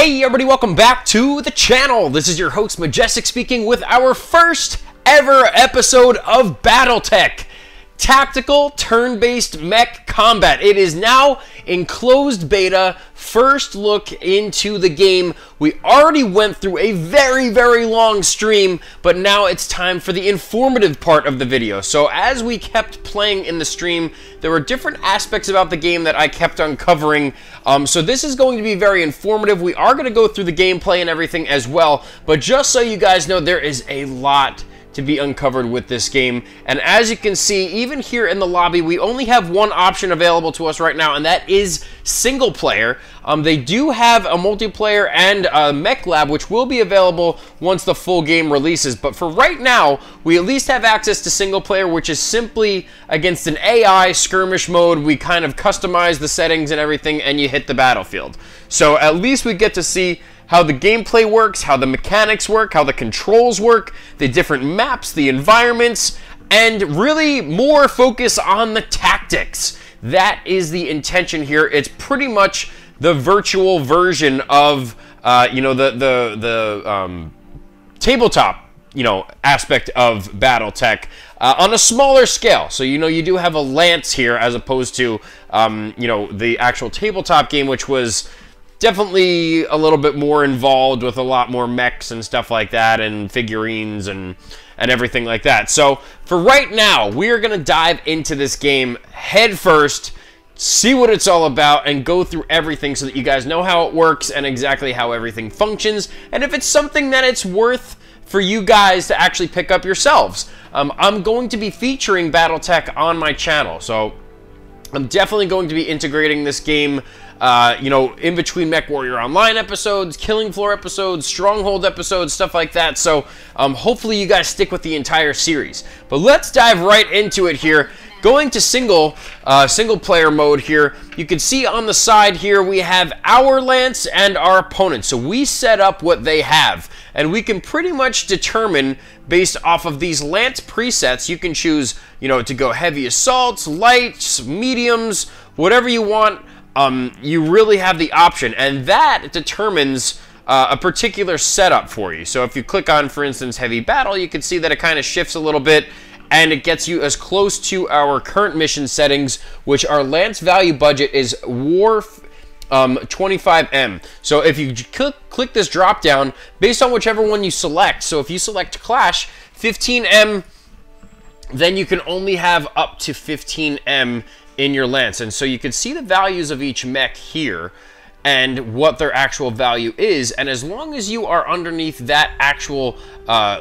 Hey everybody, welcome back to the channel. This is your host Majestic speaking with our first ever episode of Battletech. Tactical turn-based mech combat. It is now in closed beta, first look into the game. We already went through a very long stream, but now it's time for the informative part of the video. So as we kept playing in the stream, there were different aspects about the game that I kept uncovering. So this is going to be very informative. We are going to go through the gameplay and everything as well, but just so you guys know, there is a lot to be uncovered with this game. And as you can see, even here in the lobby, we only have one option available to us right now, and that is single player. They do have a multiplayer and a mech lab, which will be available once the full game releases. But for right now, we at least have access to single player, which is simply against an AI skirmish mode. We kind of customize the settings and everything, and you hit the battlefield. So at least we get to see how the gameplay works, how the mechanics work, how the controls work, the different maps, the environments, and really more focus on the tactics. That is the intention here. It's pretty much the virtual version of, the tabletop, aspect of Battletech on a smaller scale. So, you do have a lance here as opposed to, the actual tabletop game, which was definitely a little bit more involved with a lot more mechs and stuff like that, and figurines and everything like that. So for right now, we are going to dive into this game head first, see what it's all about, and go through everything so that you guys know how it works and exactly how everything functions, and if it's something that it's worth for you guys to actually pick up yourselves. I'm going to be featuring Battletech on my channel, so I'm definitely going to be integrating this game in between MechWarrior Online episodes, Killing Floor episodes, Stronghold episodes, stuff like that. So hopefully you guys stick with the entire series. But let's dive right into it here. Going to single player mode here, you can see on the side here we have our lance and our opponent. So we set up what they have, and we can pretty much determine based off of these lance presets. You can choose, to go heavy assaults, lights, mediums, whatever you want. You really have the option, and that determines a particular setup for you. So if you click on, for instance, heavy battle, you can see that it kind of shifts a little bit, and it gets you as close to our current mission settings, which our lance value budget is war 25M. So if you click this drop down, based on whichever one you select, so if you select Clash 15M, then you can only have up to 15M in your lance. And so you can see the values of each mech here and what their actual value is, and as long as you are underneath that actual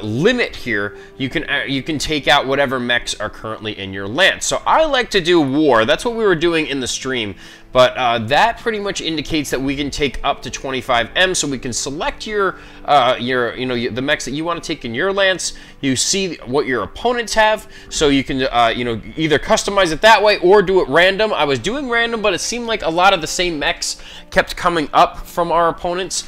limit here, you can take out whatever mechs are currently in your lance. So I like to do war. That's what we were doing in the stream, but that pretty much indicates that we can take up to 25M. So we can select the mechs that you want to take in your lance. You see what your opponents have, so you can either customize it that way or do it random. I was doing random, but it seemed like a lot of the same mechs kept coming up from our opponents.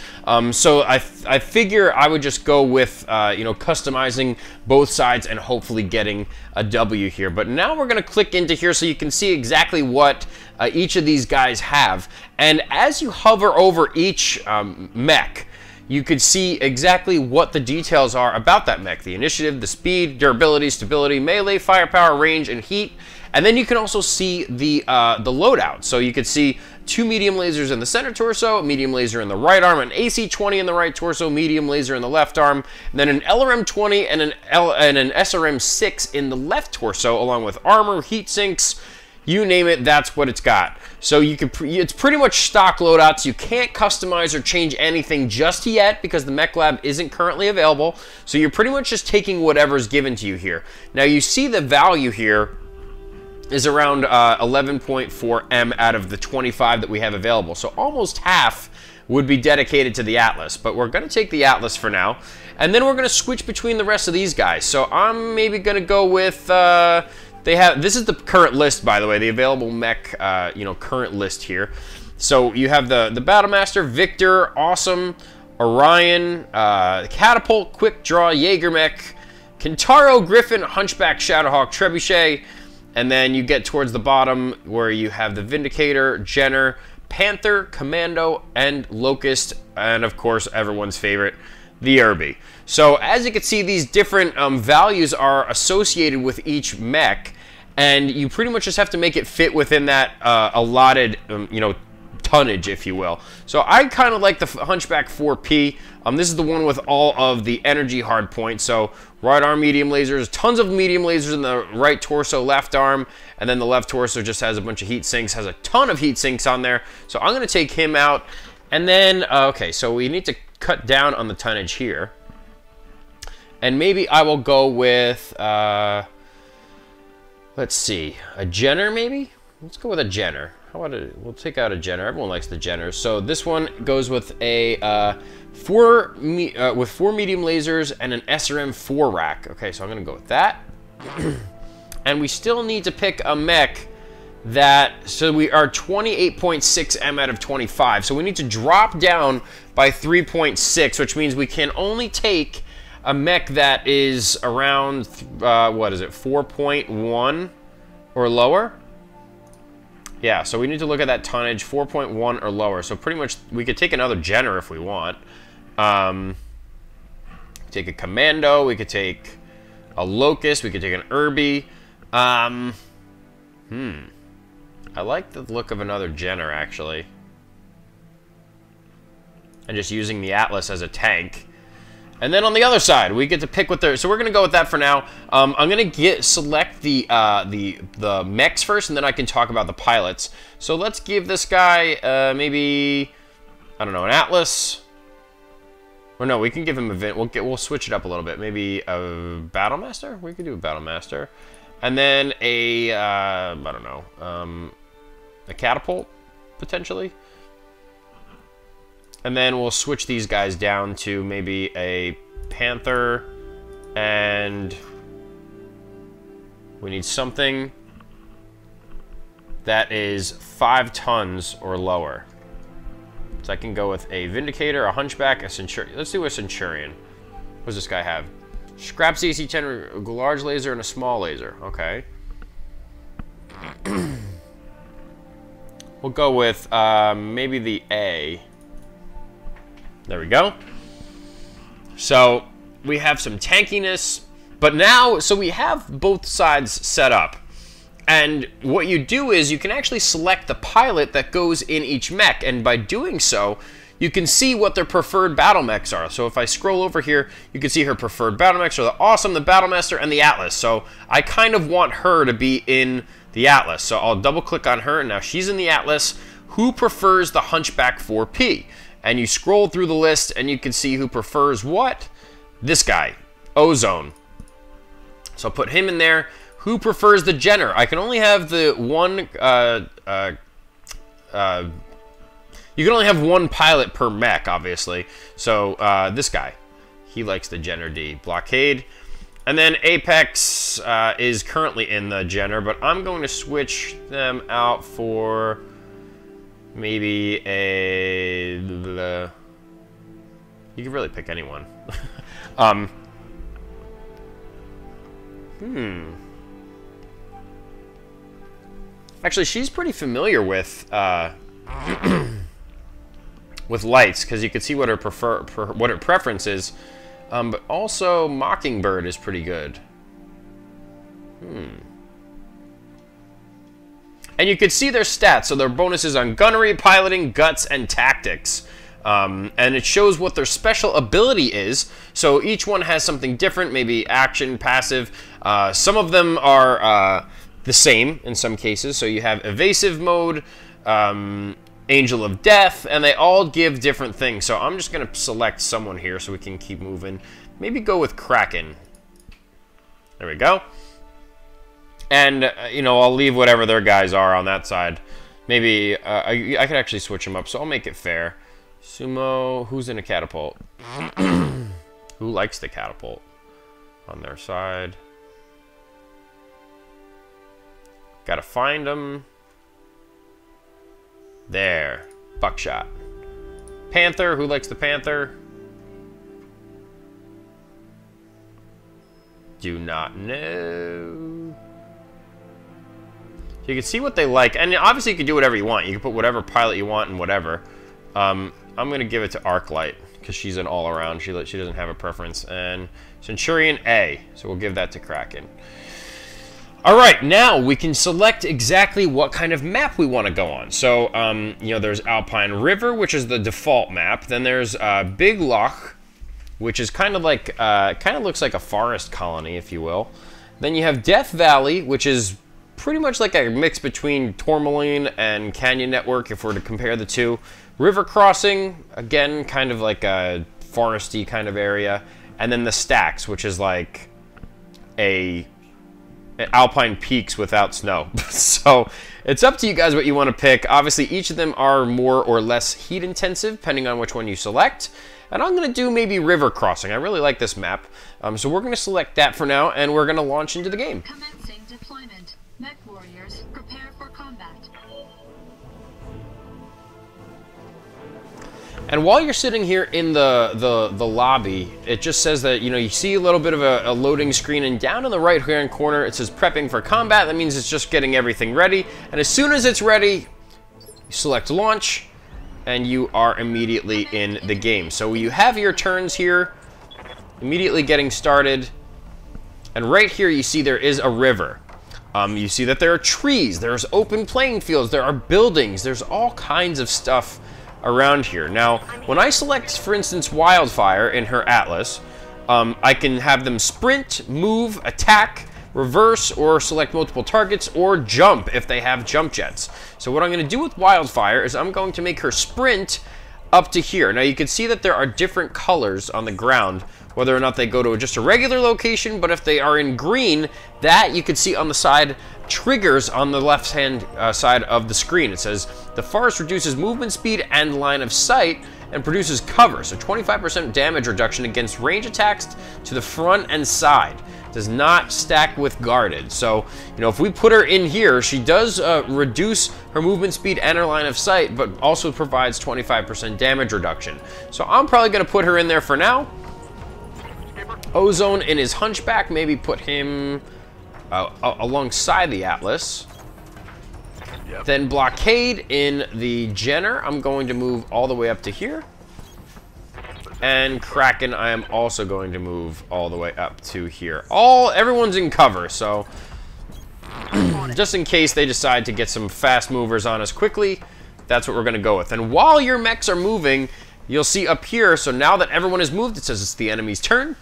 So I figure I would just go with customizing both sides and hopefully getting a W here. But now we're going to click into here so you can see exactly what each of these guys have. And as you hover over each mech, you could see exactly what the details are about that mech. The initiative, the speed, durability, stability, melee, firepower, range, and heat. And then you can also see the loadout. So you could see 2 medium lasers in the center torso, a medium laser in the right arm, an AC-20 in the right torso, medium laser in the left arm, and then an LRM-20 and an SRM-6 in the left torso, along with armor, heat sinks, you name it, that's what it's got. So it's pretty much stock loadouts. You can't customize or change anything just yet because the mech lab isn't currently available. So you're pretty much just taking whatever's given to you here. Now you see the value here is around 11.4M out of the 25 that we have available. So almost half would be dedicated to the Atlas, but we're going to take the Atlas for now. And then we're going to switch between the rest of these guys. So I'm maybe going to go with, this is the current list, by the way, the available mech, current list here. So you have the Battlemaster, Victor, Awesome, Orion, Catapult, Quick Draw, Jaeger mech, Kintaro, Griffin, Hunchback, Shadowhawk, Trebuchet, and then you get towards the bottom where you have the Vindicator, Jenner, Panther, Commando, and Locust, and of course everyone's favorite, the Irby. So as you can see, these different values are associated with each mech, and you pretty much just have to make it fit within that allotted, you know, tonnage, if you will. So I kind of like the Hunchback 4P. This is the one with all of the energy hard points. So right arm medium lasers, tons of medium lasers in the right torso, left arm, and then the left torso just has a bunch of heat sinks, has a ton of heat sinks on there. So I'm going to take him out. And then, okay, so we need to cut down on the tonnage here. And maybe I will go with, let's see, a Jenner maybe? Let's go with a Jenner. How about we'll take out a Jenner. Everyone likes the Jenners. So this one goes with a 4 medium lasers and an SRM 4 rack. Okay, so I'm gonna go with that. And we still need to pick a mech that, so we are 28.6 M out of 25. So we need to drop down by 3.6, which means we can only take a mech that is around, what is it, 4.1 or lower? Yeah, so we need to look at that tonnage, 4.1 or lower. So pretty much we could take another Jenner if we want. Take a Commando, we could take a Locust, we could take an Irby. I like the look of another Jenner, actually. And just using the Atlas as a tank. And then on the other side, we get to pick what they're... So we're going to go with that for now. I'm going to select the mechs first, and then I can talk about the pilots. So let's give this guy maybe, I don't know, an Atlas. Or no, we can give him a... We'll switch it up a little bit. Maybe a Battlemaster? We could do a Battlemaster. And then a, I don't know, a Catapult, potentially. And then we'll switch these guys down to maybe a Panther, and we need something that is 5 tons or lower. So I can go with a Vindicator, a Hunchback, a Centurion. Let's do a Centurion. What does this guy have? Scraps AC-10, a large laser, and a small laser. Okay. We'll go with maybe the A. There we go. So we have some tankiness, but now, so we have both sides set up. And what you do is you can actually select the pilot that goes in each mech, and by doing so, you can see what their preferred battle mechs are. So if I scroll over here, you can see her preferred battle mechs are the Awesome, the Battlemaster, and the Atlas. So I kind of want her to be in the Atlas. So I'll double click on her, and now she's in the Atlas. Who prefers the Hunchback 4P? And you scroll through the list, and you can see who prefers what? This guy, Ozone. So I'll put him in there. Who prefers the Jenner? I can only have the one, you can only have one pilot per mech, obviously. So this guy, he likes the Jenner D. Blockade. And then Apex is currently in the Jenner, but I'm going to switch them out for maybe a... You can really pick anyone. Actually, she's pretty familiar with with lights, because you can see what her what her preference is. But also Mockingbird is pretty good. And you can see their stats, so their bonuses on gunnery, piloting, guts, and tactics. And it shows what their special ability is. So each one has something different, maybe action, passive. Some of them are the same in some cases. So you have evasive mode, Angel of Death, and they all give different things. So I'm just going to select someone here so we can keep moving. Maybe go with Kraken. There we go. And, you know, I'll leave whatever their guys are on that side. Maybe I could actually switch them up, so I'll make it fair. Sumo, who's in a Catapult? Who likes the Catapult on their side? Gotta find them. There. Buckshot. Panther, who likes the Panther? Do not know. So you can see what they like. And obviously you can do whatever you want. You can put whatever pilot you want and whatever. I'm going to give it to Arclight because she's an all-around. She doesn't have a preference. And Centurion A. So we'll give that to Kraken. All right, now we can select exactly what kind of map we want to go on. So, you know, there's Alpine River, which is the default map. Then there's Big Loch, which is kind of like, kind of looks like a forest colony, if you will. Then you have Death Valley, which is pretty much like a mix between Tourmaline and Canyon Network, if we're to compare the two. River Crossing, again, kind of like a foresty kind of area. And then the Stacks, which is like Alpine Peaks without snow. So it's up to you guys what you want to pick. Obviously, each of them are more or less heat intensive, depending on which one you select. And I'm going to do maybe River Crossing. I really like this map. So we're going to select that for now, and we're going to launch into the game. Commencing deployment. Mech warriors, prepare for combat. And while you're sitting here in the lobby, it just says that, you know, you see a little bit of a loading screen, and down in the right-hand corner, it says prepping for combat. That means it's just getting everything ready. And as soon as it's ready, you select launch, and you are immediately in the game. So you have your turns here, immediately getting started. And right here, you see there is a river. You see that there are trees, there's open playing fields, there are buildings, there's all kinds of stuff around here. Now, when I select, for instance, Wildfire in her Atlas, I can have them sprint, move, attack, reverse, or select multiple targets, or jump if they have jump jets. So what I'm going to do with Wildfire is I'm going to make her sprint up to here. Now, you can see that there are different colors on the ground, whether or not they go to just a regular location, but if they are in green, that you can see on the side triggers on the left-hand side of the screen. It says, the forest reduces movement speed and line of sight and produces cover, so 25% damage reduction against range attacks to the front and side. Does not stack with guarded. So, you know, if we put her in here, she does reduce her movement speed and her line of sight, but also provides 25% damage reduction. So I'm probably going to put her in there for now. Ozone in his Hunchback, maybe put him alongside the Atlas. Yep. Then Blockade in the Jenner, I'm going to move all the way up to here. And Kraken, I am also going to move all the way up to here. Everyone's in cover, so just in case they decide to get some fast movers on us quickly, that's what we're going to go with. And while your mechs are moving, you'll see up here, so now that everyone has moved, it says it's the enemy's turn.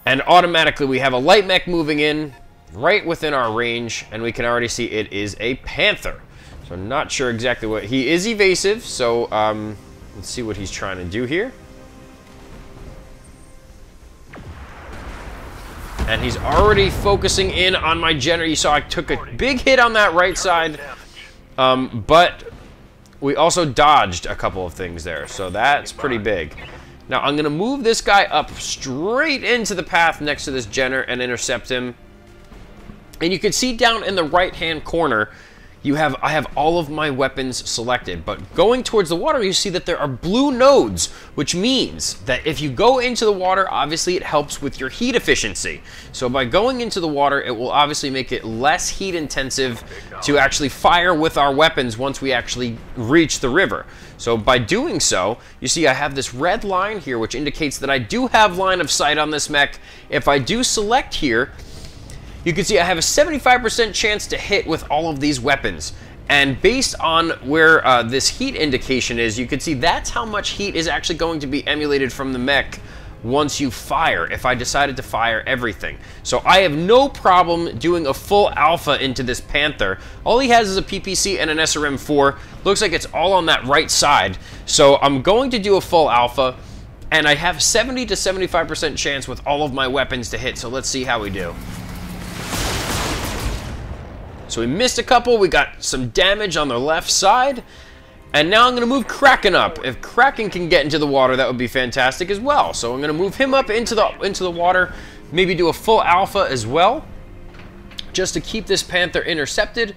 And automatically we have a light mech moving in right within our range, and we can already see it is a Panther. So I'm not sure exactly what... He is evasive, so let's see what he's trying to do here. And he's already focusing in on my Jenner. You saw I took a big hit on that right side, but we also dodged a couple of things there, so that's pretty big. Now, I'm going to move this guy up straight into the path next to this Jenner and intercept him. And you can see down in the right-hand corner, I have all of my weapons selected. But going towards the water, you see that there are blue nodes, which means that if you go into the water, obviously it helps with your heat efficiency. So by going into the water, it will obviously make it less heat intensive to actually fire with our weapons once we actually reach the river. So by doing so, you see I have this red line here, which indicates that I do have line of sight on this mech. If I do select here, you can see I have a 75% chance to hit with all of these weapons. And based on where this heat indication is, you can see that's how much heat is actually going to be emulated from the mech once you fire, if I decided to fire everything. So I have no problem doing a full alpha into this Panther. All he has is a PPC and an SRM4. Looks like it's all on that right side. So I'm going to do a full alpha, and I have 70 to 75% chance with all of my weapons to hit. So let's see how we do. So we missed a couple, we got some damage on the left side, and now I'm going to move Kraken up. If Kraken can get into the water, that would be fantastic as well. So I'm going to move him up into the water, maybe do a full alpha as well, just to keep this Panther intercepted.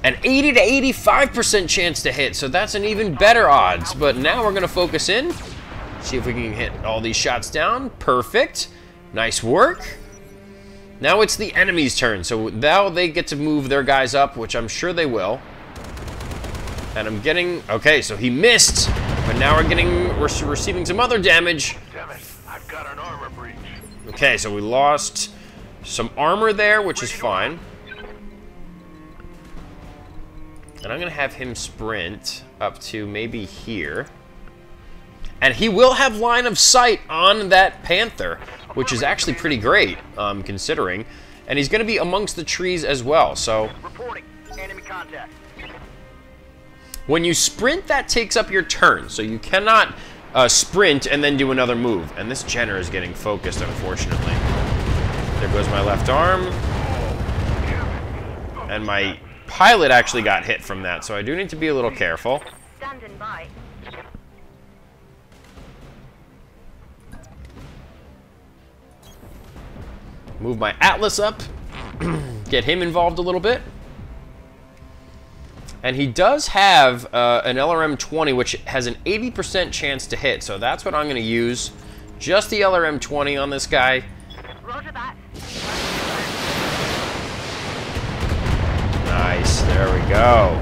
An 80 to 85% chance to hit, so that's an even better odds. But now we're going to focus in, see if we can hit all these shots down. Perfect. Nice work. Now it's the enemy's turn, so now they get to move their guys up, which I'm sure they will. And I'm getting... Okay, so he missed, but now we're receiving some other damage. Damn it, I've got an armor breach. Okay, so we lost some armor there, which is fine. And I'm going to have him sprint up to maybe here. And he will have line of sight on that Panther, which is actually pretty great, considering. And he's going to be amongst the trees as well, so... Reporting. Enemy contact. When you sprint, that takes up your turn, so you cannot sprint and then do another move. And this Jenner is getting focused, unfortunately. There goes my left arm. And my pilot actually got hit from that, so I do need to be a little careful. Standing by. Move my Atlas up. Get him involved a little bit. And he does have an LRM-20, which has an 80% chance to hit. So that's what I'm going to use. Just the LRM-20 on this guy. Roger that. Nice. There we go.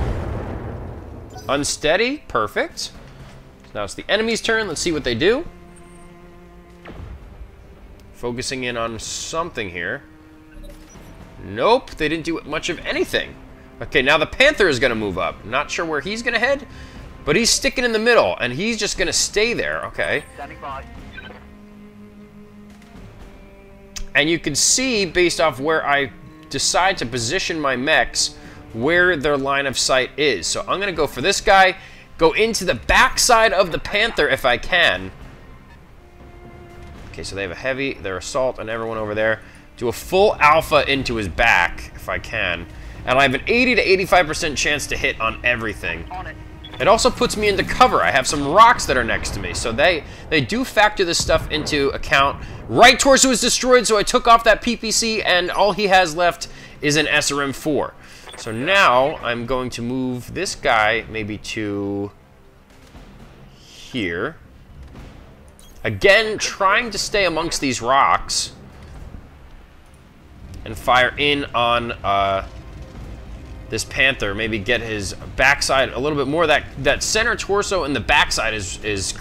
Unsteady. Perfect. So now it's the enemy's turn. Let's see what they do. Focusing in on something here. Nope. They didn't do much of anything. Okay, now the Panther is going to move up. Not sure where he's going to head, but he's sticking in the middle, and he's just going to stay there. Okay. Standing by. And you can see, based off where I decide to position my mechs, where their line of sight is. So I'm going to go for this guy, go into the backside of the Panther if I can. Okay, so they have a heavy, their assault, and everyone over there. Do a full alpha into his back if I can. And I have an 80 to 85% chance to hit on everything. On it. It also puts me into cover. I have some rocks that are next to me. So they do factor this stuff into account. Right torso is destroyed, so I took off that PPC, and all he has left is an SRM-4. So now I'm going to move this guy maybe to here. Again, trying to stay amongst these rocks. And fire in on... this Panther, maybe get his backside a little bit more. That center torso and the backside is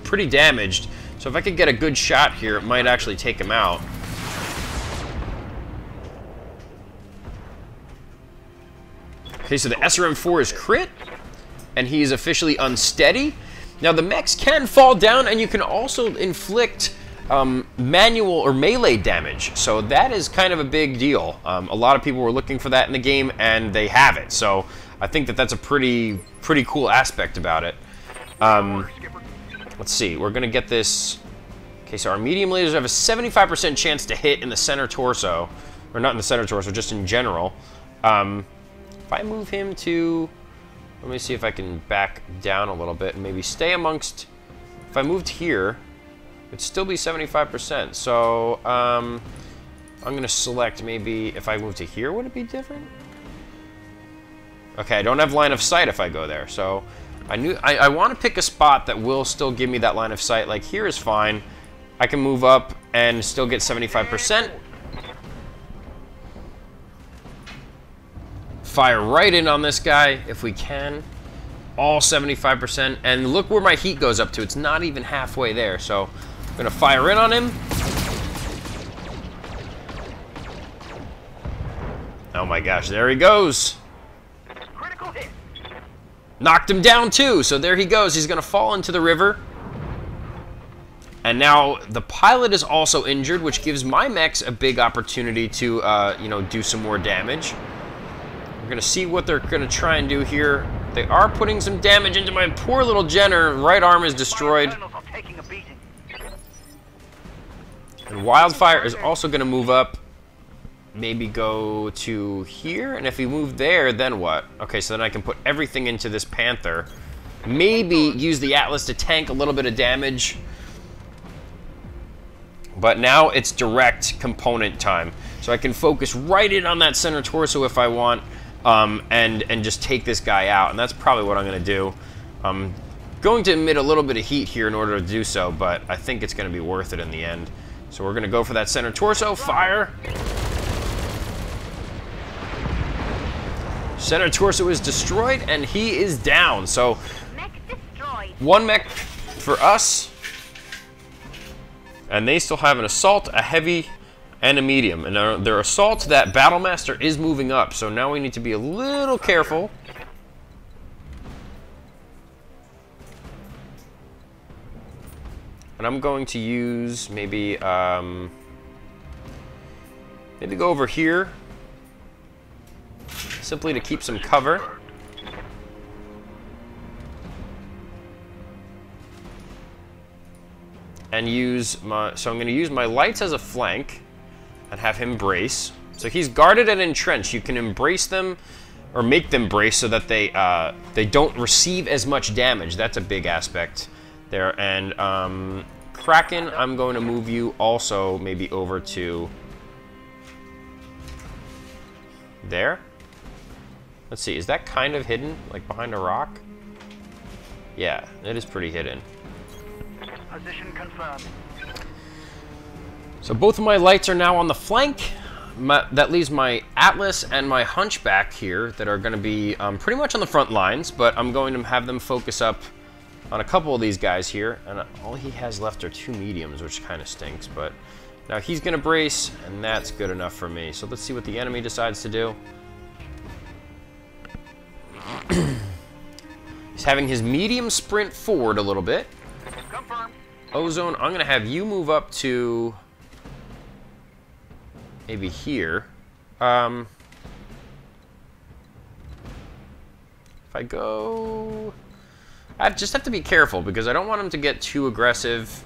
pretty damaged. So if I could get a good shot here, it might actually take him out. Okay, so the SRM-4 is crit, and he is officially unsteady. Now the mechs can fall down, and you can also inflict manual or melee damage, so that is kind of a big deal. A lot of people were looking for that in the game, and they have it. So I think that that's a pretty cool aspect about it. Let's see, we're gonna get this. Okay, so our medium lasers have a 75% chance to hit in the center torso, or not in the center torso, just in general. If I move him to, let me see if I can back down a little bit and maybe stay amongst. If I moved here, it'd still be 75%. So I'm gonna select maybe if I move to here, would it be different? Okay, I don't have line of sight if I go there. So I want to pick a spot that will still give me that line of sight. Like here is fine. I can move up and still get 75%. Fire right in on this guy if we can. All 75%. And look where my heat goes up to. It's not even halfway there. So I'm gonna fire in on him. Oh my gosh, there he goes. Critical hit. Knocked him down too, so there he goes. He's gonna fall into the river. And now the pilot is also injured, which gives my mechs a big opportunity to, you know, do some more damage. We're gonna see what they're gonna try and do here. They are putting some damage into my poor little Jenner. Right arm is destroyed. And Wildfire is also gonna move up. Maybe go to here, and if we move there, then what? Okay, so then I can put everything into this Panther. Maybe use the Atlas to tank a little bit of damage. But now it's direct component time. So I can focus right in on that center torso if I want, and just take this guy out. And that's probably what I'm gonna do. I'm going to emit a little bit of heat here in order to do so, but I think it's gonna be worth it in the end. So we're gonna go for that center torso, fire. Center torso is destroyed, and he is down. So, Mech destroyed. 1 mech for us. And they still have an assault, a heavy, and a medium. And their assault, that Battlemaster is moving up. So now we need to be a little careful. And I'm going to use maybe go over here, simply to keep some cover. And use my, so I'm going to use my lights as a flank and have him brace. So he's guarded and entrenched. You can embrace them or make them brace so that they don't receive as much damage. That's a big aspect there. And Kraken, I'm going to move you also maybe over to there. Let's see, is that kind of hidden, like behind a rock? Yeah, it is pretty hidden. Position confirmed. So both of my lights are now on the flank. That leaves my Atlas and my Hunchback here that are going to be pretty much on the front lines, but I'm going to have them focus up on a couple of these guys here, and all he has left are 2 mediums, which kind of stinks, but now he's going to brace, and that's good enough for me. So let's see what the enemy decides to do. He's having his medium sprint forward a little bit. Confirmed. Ozone, I'm going to have you move up to maybe here. If I go... I just have to be careful because I don't want him to get too aggressive.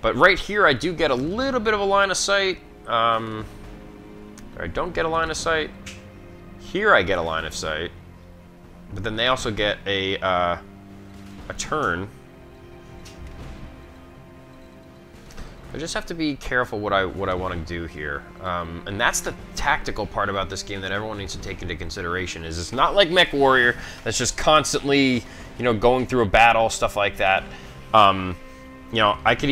But right here, I do get a little bit of a line of sight. Or I don't get a line of sight. Here I get a line of sight. But then they also get a turn. I just have to be careful what I want to do here, and that's the tactical part about this game that everyone needs to take into consideration. Is it's not like Mech Warrior that's just constantly, you know, going through a battle, stuff like that. You know, I could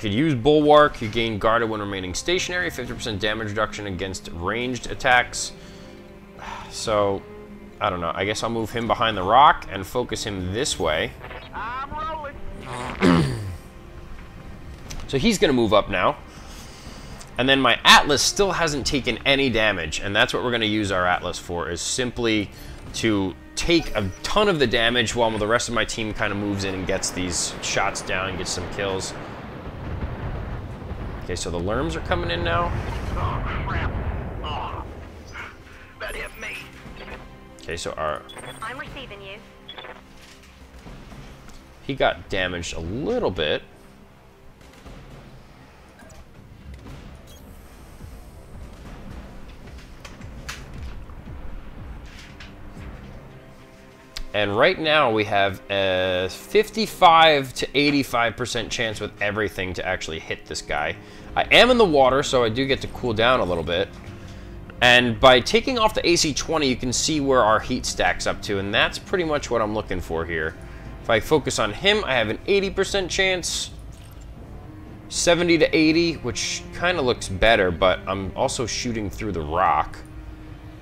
use Bulwark. You gain guarded when remaining stationary, 50% damage reduction against ranged attacks. So, I don't know. I guess I'll move him behind the rock and focus him this way. I'm rolling. So he's going to move up now. And then my Atlas still hasn't taken any damage, and that's what we're going to use our Atlas for, is simply to take a ton of the damage while the rest of my team kind of moves in and gets these shots down and gets some kills. Okay, so the Lerms are coming in now. Oh, crap. Oh, that hit me. Okay, so I'm receiving you. he got damaged a little bit. And right now we have a 55 to 85% chance with everything to actually hit this guy. I am in the water, so I do get to cool down a little bit. And by taking off the AC-20, you can see where our heat stacks up to, and that's pretty much what I'm looking for here. If I focus on him, I have an 80% chance, 70 to 80, which kind of looks better, but I'm also shooting through the rock.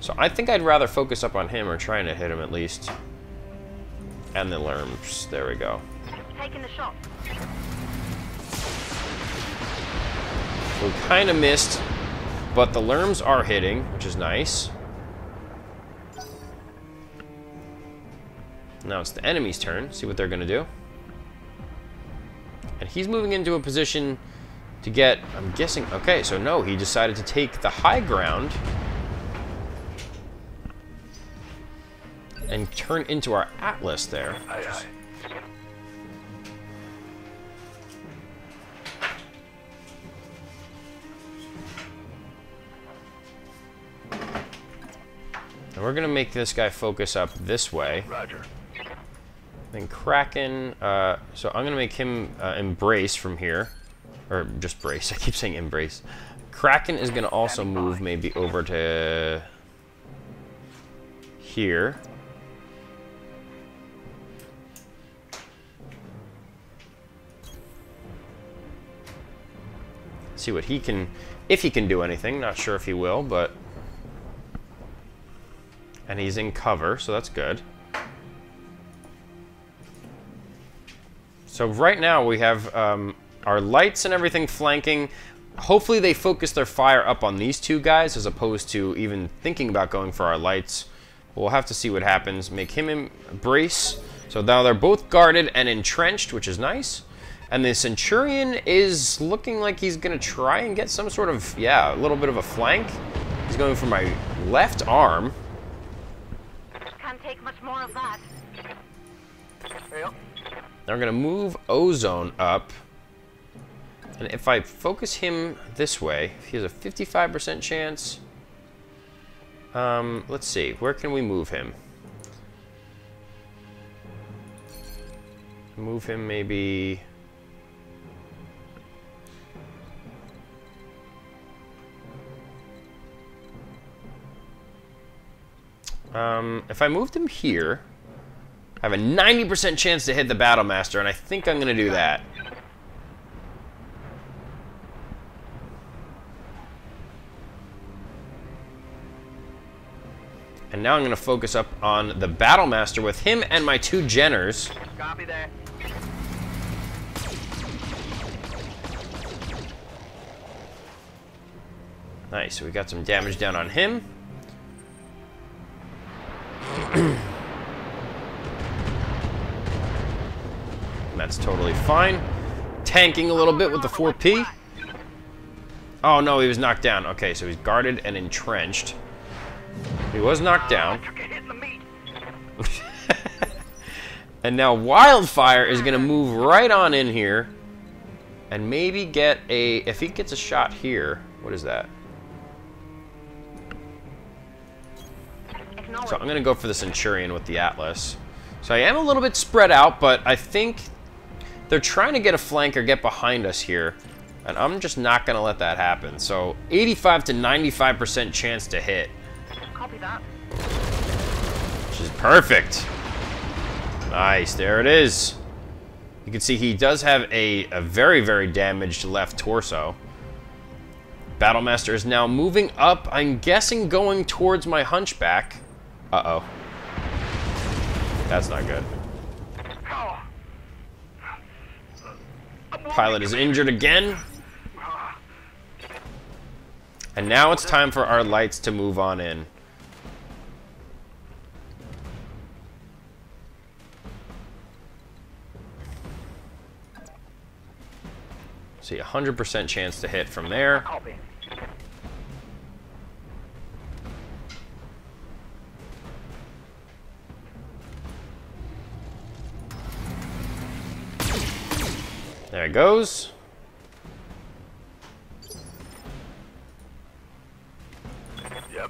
So I think I'd rather focus up on him, or trying to hit him at least. And the Lerms, there we go. Taking the shot. We kind of missed, but the Lerms are hitting, which is nice. Now it's the enemy's turn. See what they're going to do. And he's moving into a position to get, I'm guessing, okay, so no, he decided to take the high ground and turn into our Atlas there. Aye, aye. And we're going to make this guy focus up this way. Roger. Then Kraken, so I'm going to make him embrace from here. Or just brace, I keep saying embrace. Kraken is going to also move maybe over to here. See what he can, if he can do anything. Not sure if he will, but... And he's in cover, so that's good. So right now we have our lights and everything flanking. Hopefully they focus their fire up on these two guys as opposed to even thinking about going for our lights. We'll have to see what happens. Make him embrace. So now they're both guarded and entrenched, which is nice. And the Centurion is looking like he's going to try and get some sort of, yeah, a little bit of a flank. He's going for my left arm. Can't take much more of that. Yep. Now we're going to move Ozone up. And if I focus him this way, he has a 55% chance. Let's see, where can we move him? Move him maybe... if I moved him here, I have a 90% chance to hit the Battlemaster, and I think I'm going to do that. And now I'm going to focus up on the Battlemaster with him and my two Jenners. Copy that. Nice, so we got some damage down on him. That's totally fine. Tanking a little bit with the 4P. Oh no, he was knocked down. Okay, so he's guarded and entrenched. He was knocked down. And now Wildfire is going to move right on in here and maybe get a... If he gets a shot here, what is that? So I'm going to go for the Centurion with the Atlas. So I am a little bit spread out, but I think they're trying to get a flank or get behind us here. And I'm just not going to let that happen. So 85 to 95% chance to hit. Copy that. Which is perfect. Nice, there it is. You can see he does have a very, very damaged left torso. Battlemaster is now moving up. I'm guessing going towards my Hunchback. Uh-oh. That's not good. Pilot is injured again. And now it's time for our lights to move on in. See, 100% chance to hit from there. There it goes. Yep.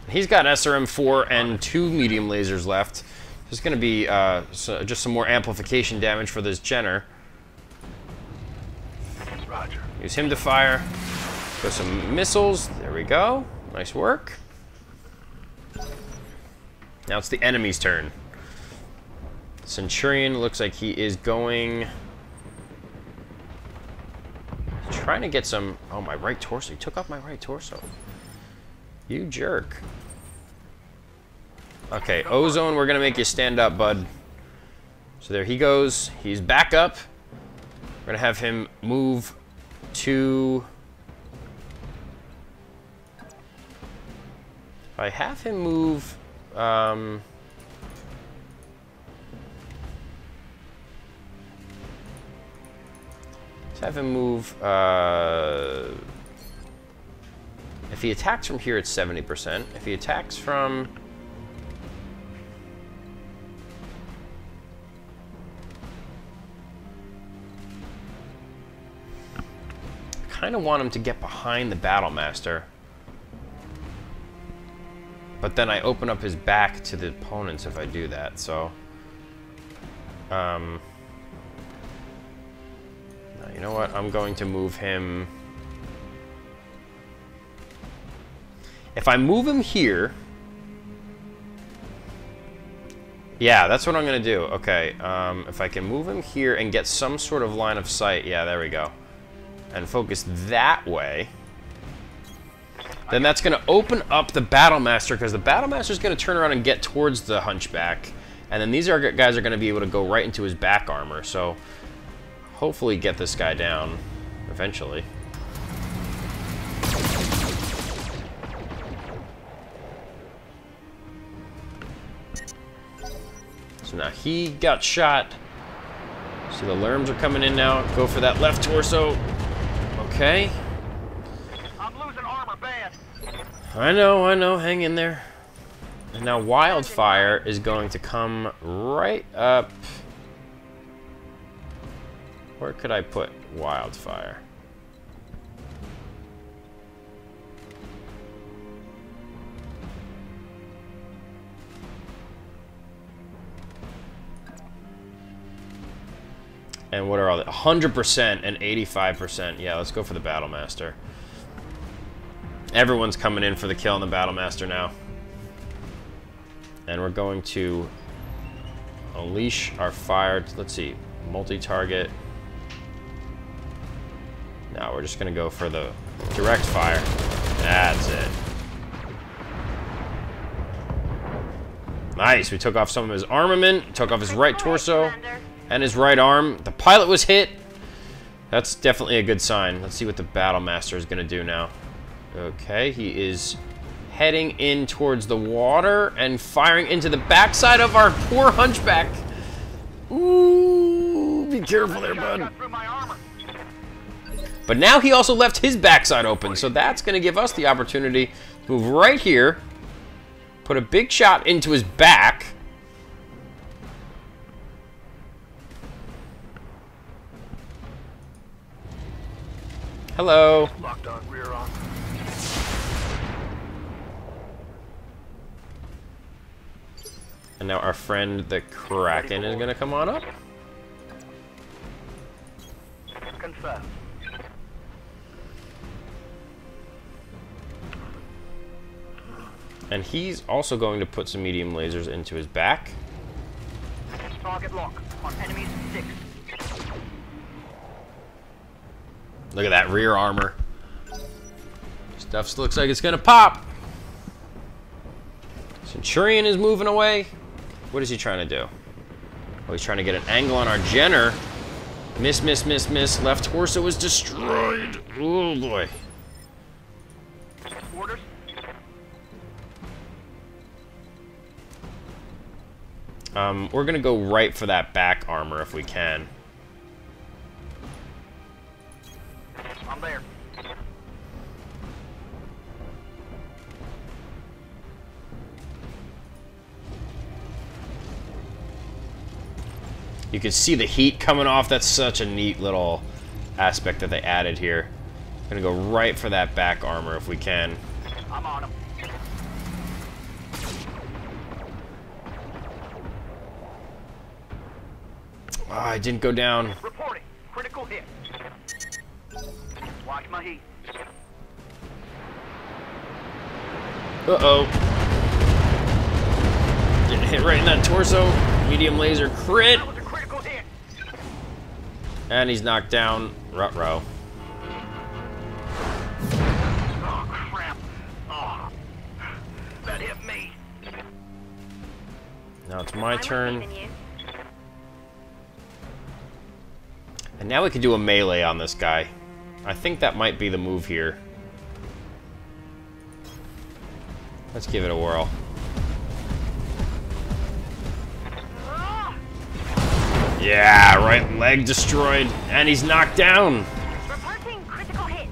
He's got SRM4 and 2 medium lasers left. There's going to be just some more amplification damage for this Jenner. Roger. Use him to fire. Go some missiles. There we go. Nice work. Now it's the enemy's turn. Centurion looks like he is going... Trying to get some... Oh, my right torso. He took off my right torso. You jerk. Okay, Ozone, we're going to make you stand up, bud. So there he goes. He's back up. We're going to have him move to... If I have him move... Let's have him move... If he attacks from here, it's 70%. If he attacks from... I kind of want him to get behind the Battlemaster. But then I open up his back to the opponents if I do that, so... Now, you know what? I'm going to move him... If I move him here... Yeah, that's what I'm going to do. Okay, if I can move him here and get some sort of line of sight. Yeah, there we go. And focus that way. Then that's going to open up the Battlemaster, because the Battlemaster is going to turn around and get towards the Hunchback. And then these guys are going to be able to go right into his back armor. So hopefully get this guy down eventually. So now he got shot. See, the Lerms are coming in now. Go for that left torso. Okay. I'm losing armor bad. I know. Hang in there. And now Wildfire is going to come right up. Where could I put Wildfire? And what are all the 100% and 85%? Yeah, let's go for the Battlemaster. Everyone's coming in for the kill on the Battlemaster now. And we're going to unleash our fire. Let's see, multi-target. Now we're just going to go for the direct fire. That's it. Nice, we took off some of his armament, took off his right torso and his right arm. The pilot was hit. That's definitely a good sign. Let's see what the Battlemaster is going to do now. Okay, he is heading in towards the water and firing into the backside of our poor Hunchback. Ooh, be careful there, bud. But now he also left his backside open, so that's going to give us the opportunity to move right here, put a big shot into his back. Hello. Locked on rear arm. And now our friend the Kraken is going to come on up. Confirm. And he's also going to put some medium lasers into his back. Target lock on enemies 6. Look at that rear armor. Stuff looks like it's going to pop. Centurion is moving away. What is he trying to do? Oh, he's trying to get an angle on our Jenner. Miss, miss, miss, miss. Left torso is destroyed. Oh, boy. Orders. We're going to go right for that back armor if we can. I'm there. You can see the heat coming off. That's such a neat little aspect that they added here. Gonna go right for that back armor if we can. I'm on him. Oh, I didn't go down. Reporting. Critical hit. Watch my heat. Uh-oh. Getting hit right in that torso. Medium laser crit. That was a critical hit. And he's knocked down. Ruh-roh. Oh, crap. Oh. That hit me. Now it's my turn. I'm you. And now we can do a melee on this guy. I think that might be the move here. Let's give it a whirl. Yeah, right leg destroyed. And he's knocked down. Reporting critical hit.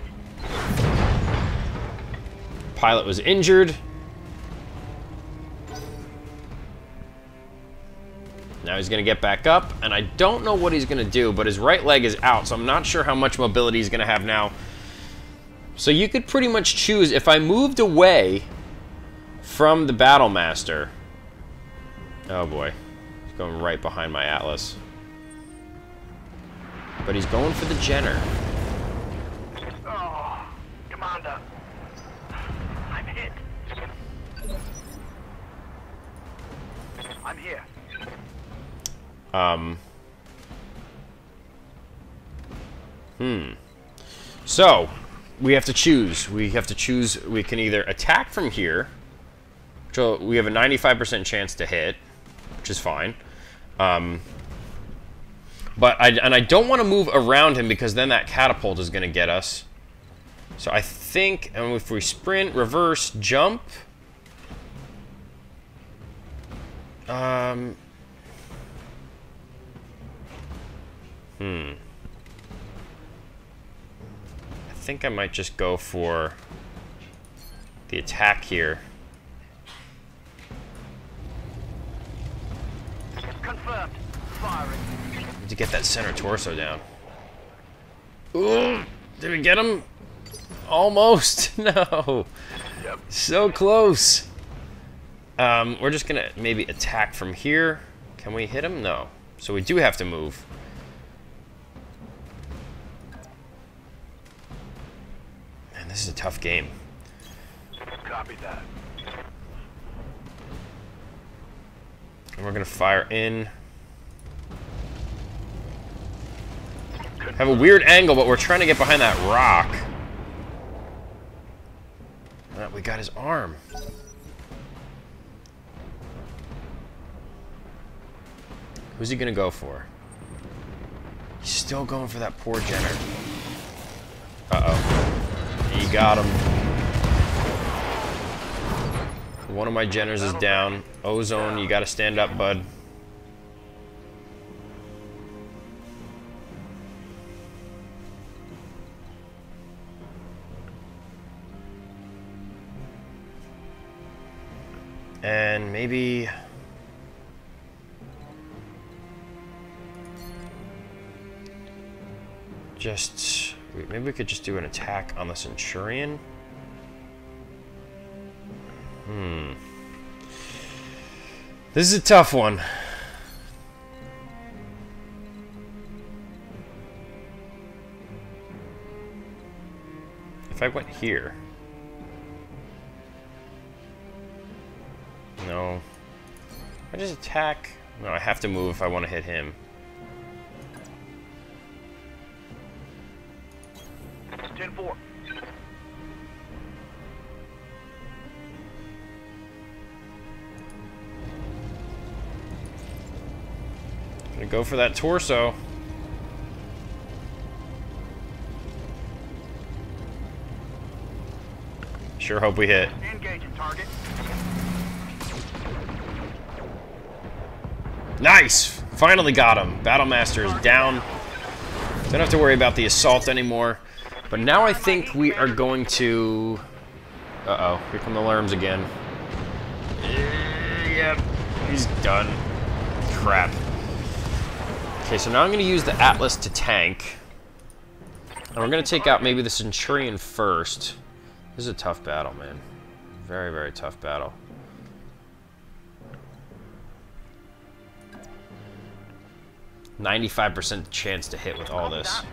Pilot was injured. Now he's going to get back up, and I don't know what he's going to do, but his right leg is out, so I'm not sure how much mobility he's going to have now. So you could pretty much choose, if I moved away from the Battlemaster. Oh boy, he's going right behind my Atlas. But he's going for the Jenner. Oh, Commander. I'm hit. I'm here. So, we have to choose. We can either attack from here, which we have a 95% chance to hit, which is fine. But I don't want to move around him because then that catapult is going to get us. So I think, and if we sprint, reverse, jump. I think I might just go for the attack here. Confirmed. Firing. Need to get that center torso down. Ooh, did we get him? Almost. No. Yep. So close. We're just gonna maybe attack from here. Can we hit him? No. So we do have to move. Man, this is a tough game. Copy that. And we're gonna fire in. Have a weird angle, but we're trying to get behind that rock. We got his arm. Who's he gonna go for? He's still going for that poor Jenner. Uh-oh. He got him. One of my Jenners is down. Ozone, you gotta stand up, bud. And maybe... maybe we could just do an attack on the Centurion. This is a tough one. If I went here... No. I just attack... No, I have to move if I want to hit him. 10-4. Gonna go for that torso. Sure hope we hit. Engaging target. Nice! Finally got him. Battlemaster is down. Don't have to worry about the assault anymore. But now I think we are going to... Uh-oh. Here come the Lerms again. Yep. He's done. Crap. Okay, so now I'm going to use the Atlas to tank. And we're going to take out maybe the Centurion first. This is a tough battle, man. Very, very tough battle. %95 chance to hit with all this.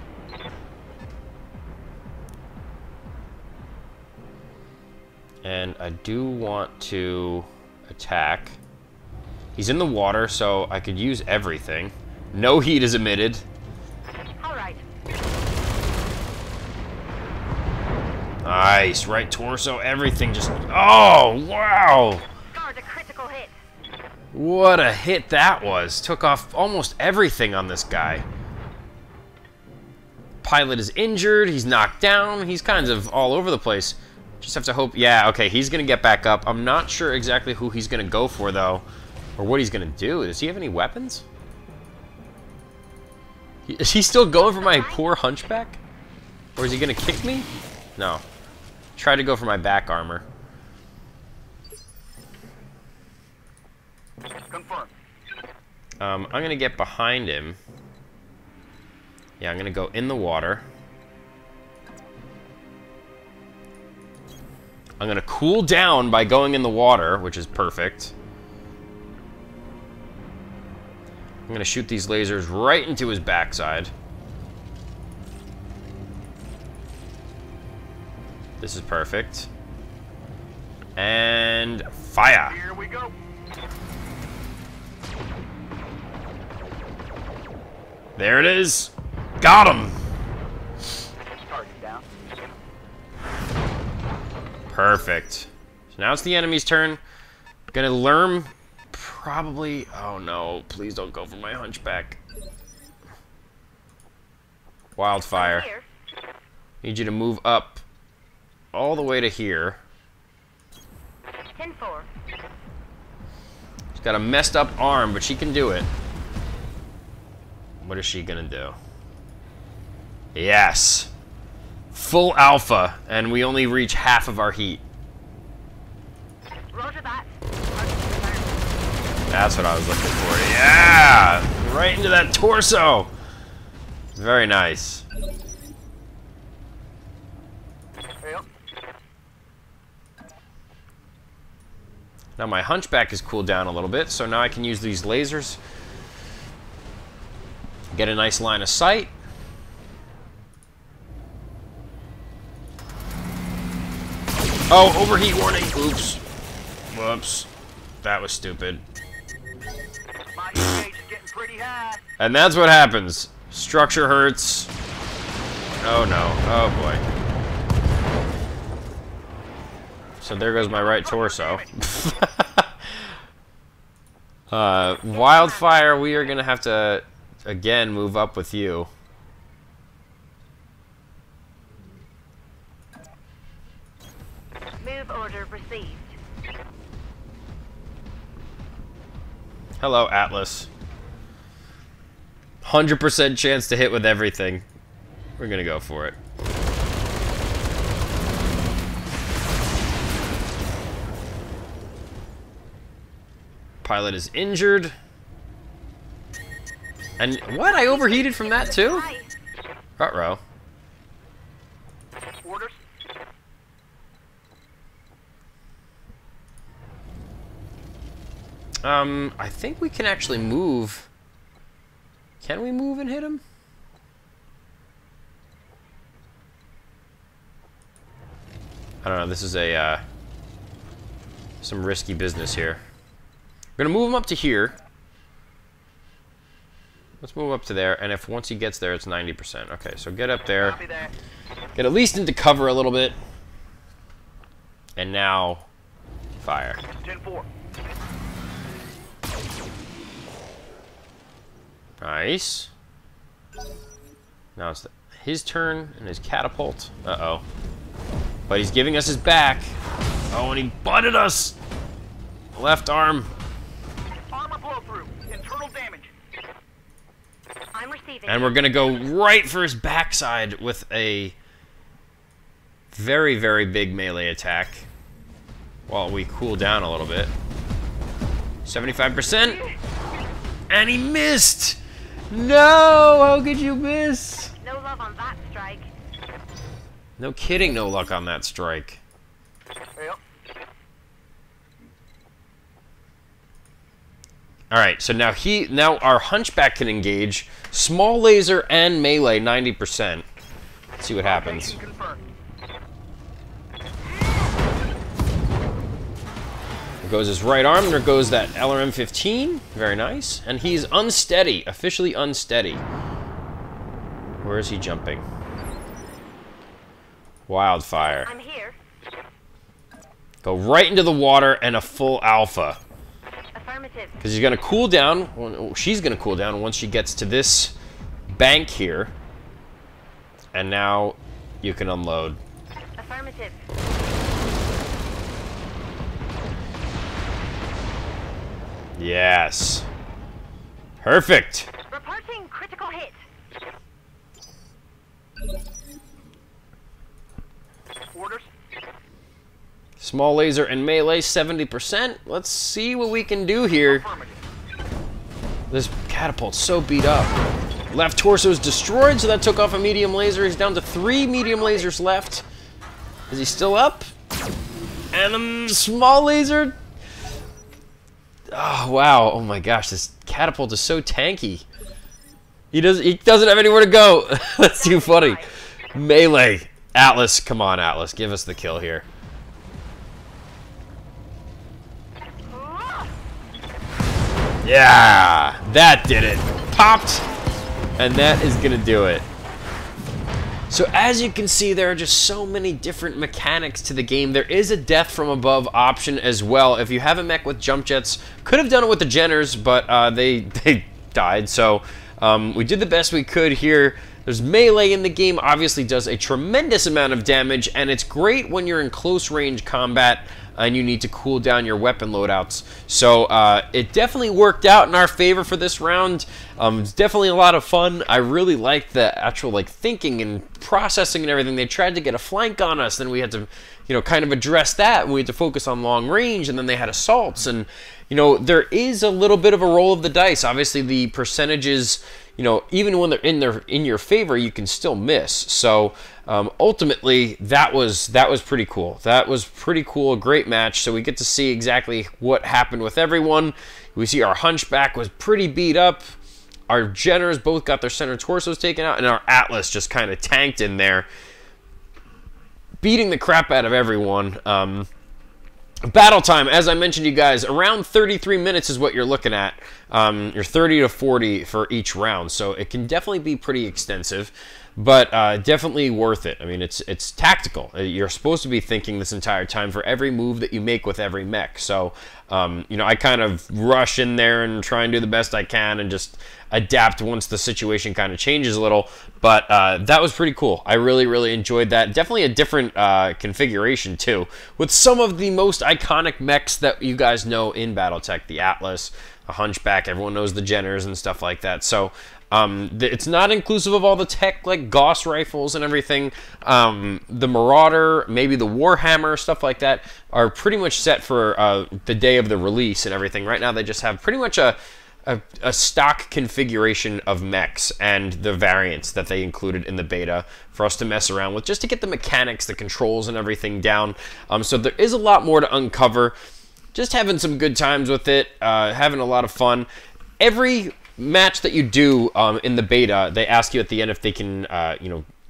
And I do want to attack. He's in the water, so I could use everything. No heat is emitted. All right. Nice, right torso, everything just... Oh, wow! Scored a critical hit. What a hit that was. Took off almost everything on this guy. Pilot is injured, he's knocked down, he's kind of all over the place. Just have to hope... Yeah, okay, he's going to get back up. I'm not sure exactly who he's going to go for, though. Or what he's going to do. Does he have any weapons? Is he still going for my poor Hunchback? Or is he going to kick me? No. Try to go for my back armor. Confirmed. I'm going to get behind him. Yeah, I'm going to go in the water. I'm going to cool down by going in the water, which is perfect. I'm going to shoot these lasers right into his backside. This is perfect. And fire! Here we go. There it is. Got him. Target down. Perfect. So now it's the enemy's turn. Gonna learn probably... Oh no, please don't go for my Hunchback. Wildfire. Here. Need you to move up all the way to here. 10-4. She's got a messed up arm, but she can do it. What is she gonna do? Yes. Full alpha, and we only reach half of our heat. Roger that. That's what I was looking for. Yeah! Right into that torso! Very nice. Yep. Now my Hunchback is cooled down a little bit, so now I can use these lasers. Get a nice line of sight. Oh, overheat warning. Oops. Whoops. That was stupid. My gauge is getting pretty high. And that's what happens. Structure hurts. Oh no. Oh boy. So there goes my right torso. Wildfire, we are going to have to, again, move up with you. Move order received. Hello, Atlas. 100% chance to hit with everything. We're going to go for it. Pilot is injured. And what? I overheated from that too? Ruh-roh. Orders. I think we can actually move. Can we move and hit him? I don't know. This is a some risky business here. We're gonna move him up to here. Let's move up to there, and if once he gets there, it's 90%. Okay, so get up there. Copy that. Get at least into cover a little bit. And now, fire. 10-4. Nice. Now it's his turn and his catapult. Uh-oh. But he's giving us his back. Oh, and he butted us. Left arm. Armor blow through. Internal damage. I'm receiving. And we're going to go right for his backside with a very, very big melee attack. While we cool down a little bit. 75%. And he missed. No, how could you miss? No love on that strike. No kidding, no luck on that strike. Yep. Alright, so now our Hunchback can engage. Small laser and melee, 90%. Let's see what happens. Location confirmed. There goes his right arm, there goes that LRM-15. Very nice. And he's unsteady, officially unsteady. Where is he jumping? Wildfire. I'm here. Go right into the water and a full alpha. Affirmative. Because he's going to cool down. She's going to cool down once she gets to this bank here. And now you can unload. Affirmative. Yes. Perfect. Reporting critical hit. Orders. Small laser and melee, 70%. Let's see what we can do here. Affirmative. This catapult's so beat up. Left torso is destroyed, so that took off a medium laser. He's down to 3 medium lasers left. Is he still up? And the small laser. Oh, wow. Oh, my gosh. This catapult is so tanky. He doesn't have anywhere to go. That's too funny. Melee. Atlas. Come on, Atlas. Give us the kill here. Yeah. That did it. Popped. And that is going to do it. So as you can see, there are just so many different mechanics to the game. There is a death from above option as well. If you have a mech with jump jets, could have done it with the Jenners, but they died. So we did the best we could here. There's melee in the game, obviously does a tremendous amount of damage, and it's great when you're in close range combat and you need to cool down your weapon loadouts. So it definitely worked out in our favor for this round. It's definitely a lot of fun. I really liked the actual thinking and processing and everything. They tried to get a flank on us, then we had to kind of address that, and we had to focus on long range, and then they had assaults, and there is a little bit of a roll of the dice. Obviously the percentages, even when they're in your favor, you can still miss. So ultimately, that was pretty cool. That was pretty cool. A great match. So we get to see exactly what happened with everyone. We see our Hunchback was pretty beat up. Our Jenners both got their center torsos taken out, and our Atlas just kind of tanked in there, beating the crap out of everyone. Battle time, as I mentioned, you guys, around 33 minutes is what you're looking at. You're 30 to 40 for each round, so it can definitely be pretty extensive, but definitely worth it. I mean, it's tactical. You're supposed to be thinking this entire time for every move that you make with every mech. So, I kind of rush in there and try and do the best I can and just adapt once the situation kind of changes a little. But that was pretty cool. I really, really enjoyed that. Definitely a different configuration too, with some of the most iconic mechs that you guys know in Battletech, the Atlas, a Hunchback, everyone knows the Jenners and stuff like that. So it's not inclusive of all the tech like Gauss rifles and everything. The Marauder, maybe the Warhammer, stuff like that are pretty much set for the day of the release and everything. Right now they just have pretty much a stock configuration of mechs and the variants that they included in the beta for us to mess around with, just to get the mechanics, the controls, and everything down. So there is a lot more to uncover. Just having some good times with it, having a lot of fun. Every match that you do in the beta, they ask you at the end if they can,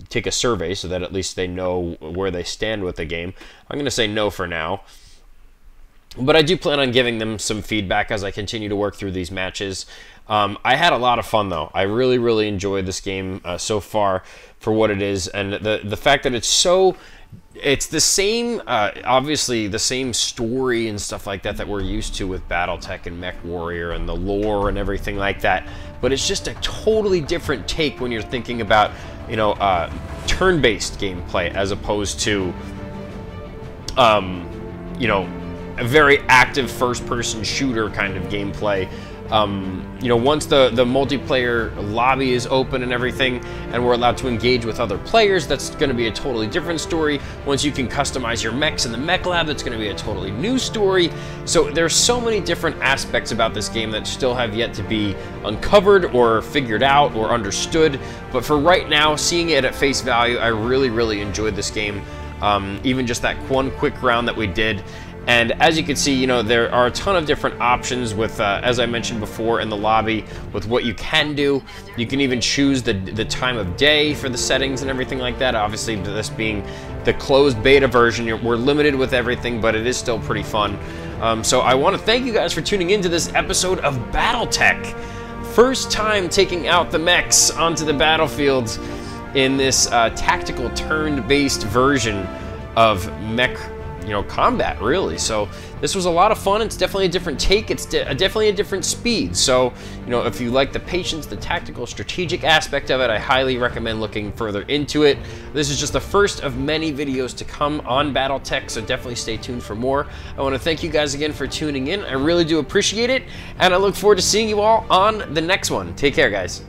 take a survey so that at least they know where they stand with the game. I'm going to say no for now. But I do plan on giving them some feedback as I continue to work through these matches. I had a lot of fun, though. I really, really enjoyed this game so far for what it is. And the fact that it's the same, obviously, the same story and stuff like that we're used to with Battletech and Mech Warrior and the lore and everything like that. But it's just a totally different take when you're thinking about, turn-based gameplay as opposed to, a very active first-person shooter kind of gameplay. Once the multiplayer lobby is open and everything, and we're allowed to engage with other players, that's going to be a totally different story. Once you can customize your mechs in the mech lab, that's going to be a totally new story. So there's so many different aspects about this game that still have yet to be uncovered or figured out or understood. But for right now, seeing it at face value, I really, really enjoyed this game. Even just that one quick round that we did. And as you can see, there are a ton of different options with, as I mentioned before in the lobby, with what you can do. You can even choose the time of day for the settings and everything like that. Obviously, this being the closed beta version, we're limited with everything, but it is still pretty fun. So I want to thank you guys for tuning into this episode of Battletech. First time taking out the mechs onto the battlefield in this tactical turn-based version of mech combat, really. So this was a lot of fun. It's definitely a different take. It's definitely a different speed. So, if you like the patience, the tactical, strategic aspect of it, I highly recommend looking further into it. This is just the first of many videos to come on Battletech, so definitely stay tuned for more. I want to thank you guys again for tuning in. I really do appreciate it, and I look forward to seeing you all on the next one. Take care, guys.